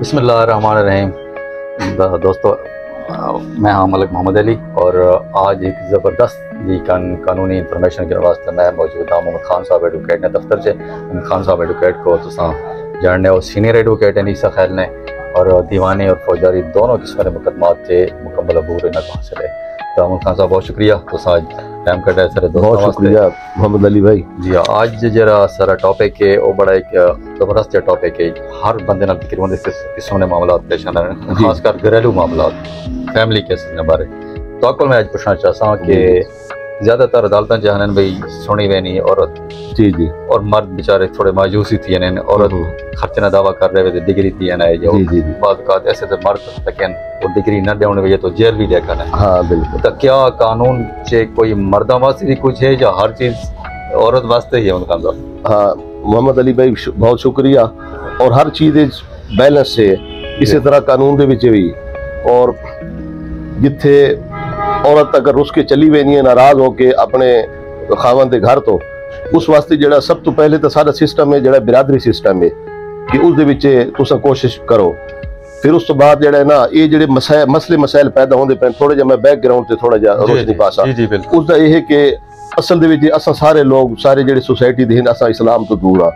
بسم اللہ الرحمن الرحیم دوستو، میں ہاں ملک محمد علی اور آج ایک زبردست قانونی انفارمیشن کے واسطے میں موجود ہوں محمد خان صاحب ایڈوکیٹ نے دفتر سے۔ محمد خان صاحب ایڈوکیٹ کو تساں جاننے اور سینئر ایڈوکیٹ ہیں نیسا خیل نے، اور دیوانی اور فوجداری دونوں قسم کے مقدمات سے مکمل عبور انہاں کو حاصل ہے۔ تو محمد خان صاحب بہت شکریہ تساں ٹائم کٹا ہے سر۔ بہت شکریہ محمد علی بھائی جی آج جرا سارا ٹاپک ہے وہ بڑا ایک زبردست ٹاپک ہے۔ ہر بندے نال تقریباً اس قسم کے معاملات پیش آنے ہیں، خاص کر گھریلو معاملات، فیملی کیسز کے بارے۔ تو اکل میں آج پوچھنا چاہتا ہوں کہ زیادہ تر عدالتیں جہاں بھائی سنی ہوئی نہیں عورت جی جی اور مرد بیچارے تھوڑے مایوس ہی تھے، عورت خرچے نہ دعویٰ کر رہے ہوئے ڈگری تھی ہے جو بعض اوقات ایسے تو مرد لیکن وہ ڈگری نہ دینے وجہ تو جیل بھی دیکھا ہے۔ ہاں بالکل۔ تو کیا قانون سے کوئی مردوں واسطے بھی کچھ ہے یا ہر چیز عورت واسطے ہی ہے محمد خان صاحب؟ ہاں محمد علی بھائی بہت شکریہ۔ اور ہر چیز بیلنس ہے، اسی طرح قانون دے وچ بھی، اور جتھے عورت اگر رس کے چلی ہوئی نہیں ہے ناراض ہو کے اپنے خاوند دے گھر، تو اس واسطے جڑا سب تو پہلے تو سارا سسٹم ہے جڑا برادری سسٹم ہے کہ اس دے وچ تساں کوشش کرو۔ پھر اس تو بعد جڑا ہے نا یہ جڑے مسئلے مسائل پیدا ہوندے پے، تھوڑا جا میں بیک گراؤنڈ تے تھوڑا جا روشنی پاسا اس دا یہ ہے کہ اصل دے وچ اساں سارے لوگ سارے جڑے سوسائٹی دے ہن اساں اسلام تو دور ہاں۔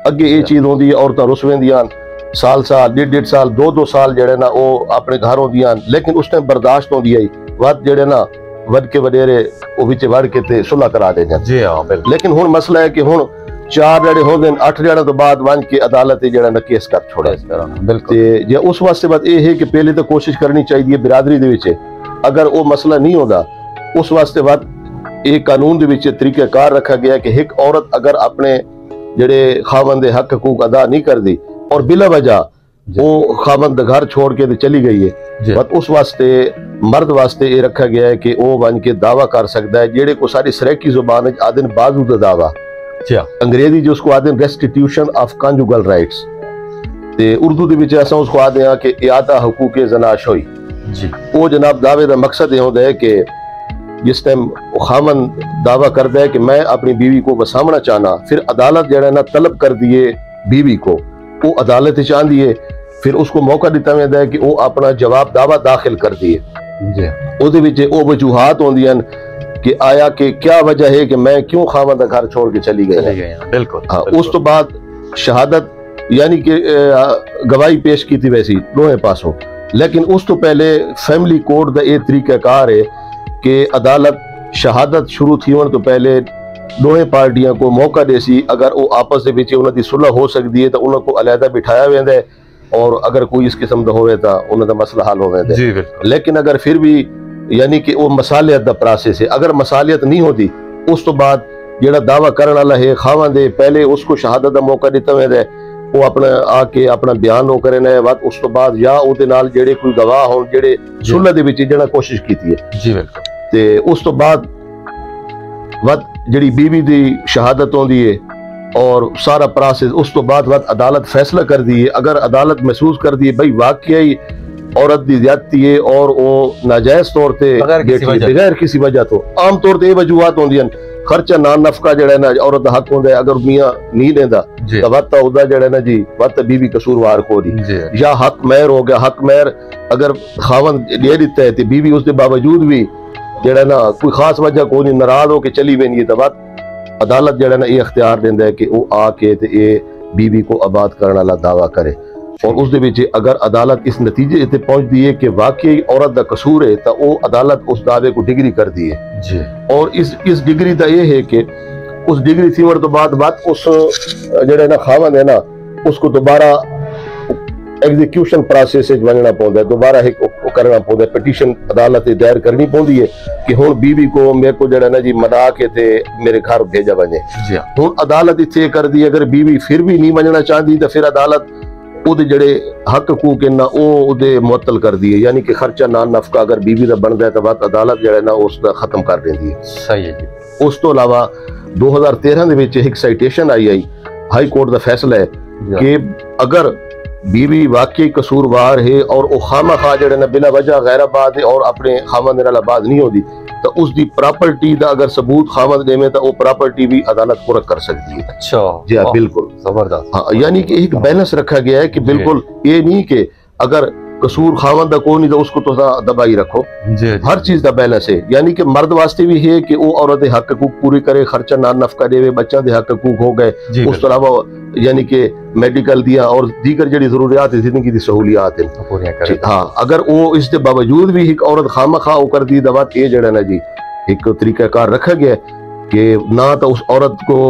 اگے یہ چیز ہوندی ہے عورتاں رس ویندیاں سال ڈیڑھ سال دو سال جڑے نا وہ اپنے گھر ہوندیاں، لیکن اس ٹائم برداشت ہوندی ہے وقت جڑے نا ود کے وڈیرے وہ وچ وڑ کے تے صلح کرا دے جان۔ جی ہاں بالکل۔ لیکن ہن مسئلہ ہے کہ ہن 4 جڑے ہوندے 8 جڑا تو بعد ون کے عدالت جڑا نا کیس کر چھوڑا بالکل۔ تے جے اس واسطے بات یہ ہے کہ پہلے تو کوشش کرنی چاہیے برادری دے وچ، اگر وہ مسئلہ نہیں ہوندا اس واسطے بات ایک قانون دے وچ طریقہ کار رکھا گیا کہ ایک عورت اگر اپنے جڑے خاوند دے حق حقوق ادا نہیں کر دی اور بلا وجہ وہ خاوند گھر چھوڑ کے چلی گئی ہے، بات اس واسطے مرد واسطے یہ رکھا گیا ہے کہ وہ بن کے دعویٰ کر سکتا ہے جڑے کو ساری سریکی زبان آدن بازو دا دعویٰ، انگریزی جو اس کو آدن ریسٹیٹیوشن آف کنجوگل رائٹس، تے اردو دے وچ اساں اس کو آدھے ہاں کہ اعادہ حقوق زناشوئی۔ وہ جناب دعوے دا مقصد یہ ہوتا ہے کہ جس ٹائم خاوند دعویٰ کرتا ہے کہ میں اپنی بیوی کو بسامنا چاہنا، پھر عدالت جڑا ہے نا طلب کر دیے بیوی کو، وہ عدالت چاہن دیے، پھر اس کو موقع دیتا ہے کہ وہ اپنا جواب دعویٰ داخل کر دیے۔ او دے وچ او وجوہات ہوندیاں کہ آیا کہ کیا وجہ ہے کہ میں کیوں خاوند دا گھر چھوڑ کے چلی گئی۔ بالکل۔ اس تو بعد شہادت یعنی کہ گواہی پیش کی تھی ویسی دونوں پاسوں، لیکن اس تو پہلے فیملی کوڈ دا یہ طریقہ کار ہے کہ عدالت شہادت شروع تھی ہونے تو پہلے دونوں پارٹیاں کو موقع دے سی، اگر وہ آپس دے وچ انہاں دی صلح ہو سکتی ہے تو انہاں کو علیحدہ بٹھایا ویندا ہے، اور اگر کوئی اس قسم دا ہوئے تا انہاں دا مسئلہ حل ہو ویندا ہے۔ لیکن اگر پھر بھی یعنی کہ وہ مصالحت دا پروسیس ہے، اگر مصالحت نہیں ہوتی اس تو بعد جڑا دعویٰ کرن والا ہے خاوند ہے پہلے اس کو شہادت دا موقع دیتا ویندا ہے، وہ اپنا آ کے اپنا بیان ہو کرے نہ وقت اس تو بعد یا او دے نال جڑے کوئی گواہ ہون جڑے صلح دے وچ جڑا کوشش کیتی ہے۔ جی بالکل۔ تے اس تو بعد وقت جڑی بیوی دی شہادت ہوندی ہے اور سارا پروسیس اس تو بعد وقت عدالت فیصلہ کر دی ہے۔ اگر عدالت محسوس کر دی ہے بھئی واقعی عورت دی زیادتی ہے اور وہ ناجائز طور تے بغیر کسی وجہ تو عام طور تے یہ وجوہات ہوندیاں خرچہ نان نفقہ جڑا ہے نا عورت دا حق ہوندا ہے، اگر میاں نہیں دیندا تو وقت اودا جڑا ہے نا جی وقت بیوی قصوروار کو دی، یا حق مہر ہو گیا، حق مہر اگر خاوند دے دیتا ہے تے بیوی اس دے باوجود بھی جڑا نا کوئی خاص وجہ کوئی نہیں ناراض ہو کے چلی وینی ہے تو وقت عدالت جڑا نا یہ اختیار دیندا ہے کہ وہ آ کے تے یہ بیوی کو آباد کرنے والا دعویٰ کرے، اور اس دے وچ اگر عدالت اس نتیجے تے پہنچ دی ہے کہ واقعی عورت دا قصور ہے تو وہ عدالت اس دعوے کو ڈگری کر دی ہے۔ اور اس ڈگری دا یہ ہے کہ اس ڈگری تھیور تو بعد اس جڑا نا خاوند ہے نا اس کو دوبارہ ایگزیکیوشن پروسیس وچ ونجنا پوندا ہے، دوبارہ ایک کرنا پوندا ہے، پٹیشن عدالت دائر کرنی پوندی ہے کہ ہن بیوی کو میرے کو جڑا نا جی منا کے تے میرے گھر بھیجا ونجے۔ ہن عدالت اتھے کر دی اگر بیوی پھر بھی نہیں ونجنا چاہندی تو پھر عدالت او دے جڑے حق حقوق ہیں نا او دے معطل کر دیے، یعنی کہ خرچہ نان نفقہ اگر بیوی دا بندا ہے تو وقت عدالت جڑا ہے نا اس دا ختم کر دیندی ہے۔ صحیح ہے جی۔ اس تو علاوہ 2013 دے وچ ایک سائٹیشن آئی ہائی کورٹ دا فیصلہ ہے کہ اگر بیوی واقعی قصوروار ہے اور وہ خامہ خواہ جڑے نا بلا وجہ غیر آباد ہے اور اپنے خامد نال آباد نہیں ہوتی تو اس دی پراپرٹی دا اگر ثبوت خامد دے میں تو وہ پراپرٹی بھی عدالت پورا کر سکتی ہے. اچھا جی ہاں بالکل زبردست. ہاں یعنی کہ ایک بیلنس رکھا گیا ہے کہ بالکل یہ نہیں کہ اگر قصور خامد دا کوئی نہیں تو اس کو تو دبائی رکھو. جی ہر چیز دا بیلنس ہے. یعنی کہ مرد واسطے بھی ہے کہ وہ عورت دے حق حقوق پوری کرے, خرچہ نان نفقہ دے, بچہ دے حق حقوق ہو گئے, اس طرح یعنی کہ میڈیکل دیا اور دیگر جڑی ضروریات زندگی دی سہولیات ہیں. ہاں اگر وہ اس دے باوجود بھی ایک عورت خامہ خواہ ہو کر دی دوات یہ جڑا نا جی ایک طریقہ کار رکھا گیا کہ نہ تو اس عورت کو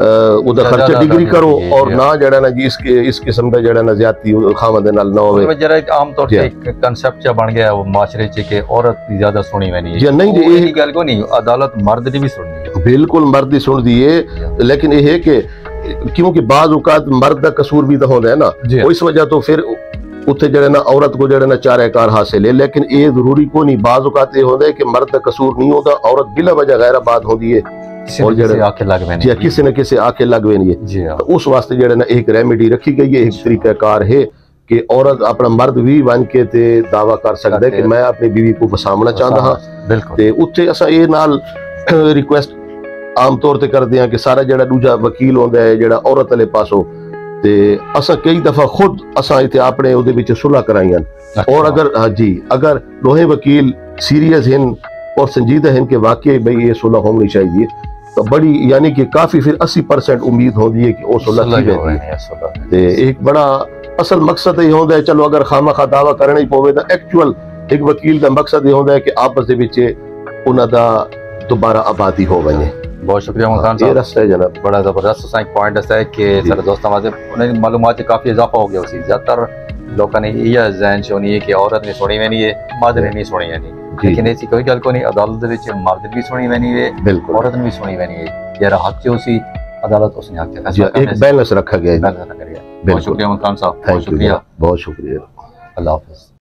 ادھر خرچہ ڈگری کرو اور نہ جڑا نا جی اس قسم کا جڑا نا زیادتی خامد نال نہ ہوئے. جڑا عام طور سے ایک کنسپٹ چا بن گیا وہ معاشرے چ کہ عورت زیادہ سنی وینی ہے. جی نہیں جی یہ گل کو نہیں, عدالت مرد دی بھی سننی ہے. بالکل مرد دی سن دی ہے, لیکن یہ ہے کہ کیونکہ بعض اوقات مرد کا قصور بھی تو ہوتا ہے نا, اس وجہ تو پھر اتنے جڑے نا عورت کو جڑے نا چارہ کار حاصل ہے. لیکن یہ ضروری کو نہیں, بعض اوقات یہ ہوتا ہے کہ مرد کا قصور نہیں ہوتا, عورت بلا وجہ غیر آباد ہوتی ہے اور کسی نہ کسی آکے لگ وینی ہے. اس واسطے جڑے نا ایک ریمیڈی رکھی گئی ہے, ایک طریقہ کار ہے کہ عورت اپنا مرد بھی بن کے تے دعویٰ کر سکتا ہے کہ میں اپنی بیوی کو بسامنا چاہتا ہاں. تے اتھے اسا یہ نال ریکویسٹ عام طور تے کر دیاں کہ سارا جڑا دوجا وکیل ہوندا ہے جڑا عورت والے پاسوں تے اسا کئی دفعہ خود اسا ایتھے اپنے اودے وچ صلح کرائیاں. اور اگر جی اگر دوہے وکیل سیریس ہیں اور سنجیدہ ہیں کہ واقعی بھئی یہ صلح ہونی چاہیے تو بڑی یعنی کہ کافی پھر 80% امید ہوندی ہے کہ وہ صلح کی رہتی ہے. تے ایک بڑا اصل مقصد یہ ہوندا ہے چلو اگر خامہ خواہ دعویٰ کرنا ہی پوے تو ایکچوئل ایک وکیل کا مقصد یہ ہوندا ہے کہ آپس دے وچ انہاں دا دوبارہ آبادی ہو ونے. بہت شکریہ محمد خان صاحب. یہ رستہ ہے جناب بڑا زبردست اسا ایک پوائنٹ ہے کہ سارے دوستاں واسطے انہیں معلومات کافی اضافہ ہو گیا. اسی زیادہ تر لوگوں نے یہ ذہن چ ہونی ہے کہ عورت نے سنی وینی ہے, مرد نے نہیں سنی وینی. لیکن ایسی کوئی گل کو نہیں, عدالت دے وچ مرد بھی سنی وینی ہے, عورت نے بھی سنی وینی ہے. جیڑا حق چ اسی عدالت اس نے حق کے فیصلہ ایک بیلنس رکھا گیا ہے. بہت شکریہ محمد خان صاحب, بہت شکریہ. بہت شکریہ. اللہ حافظ.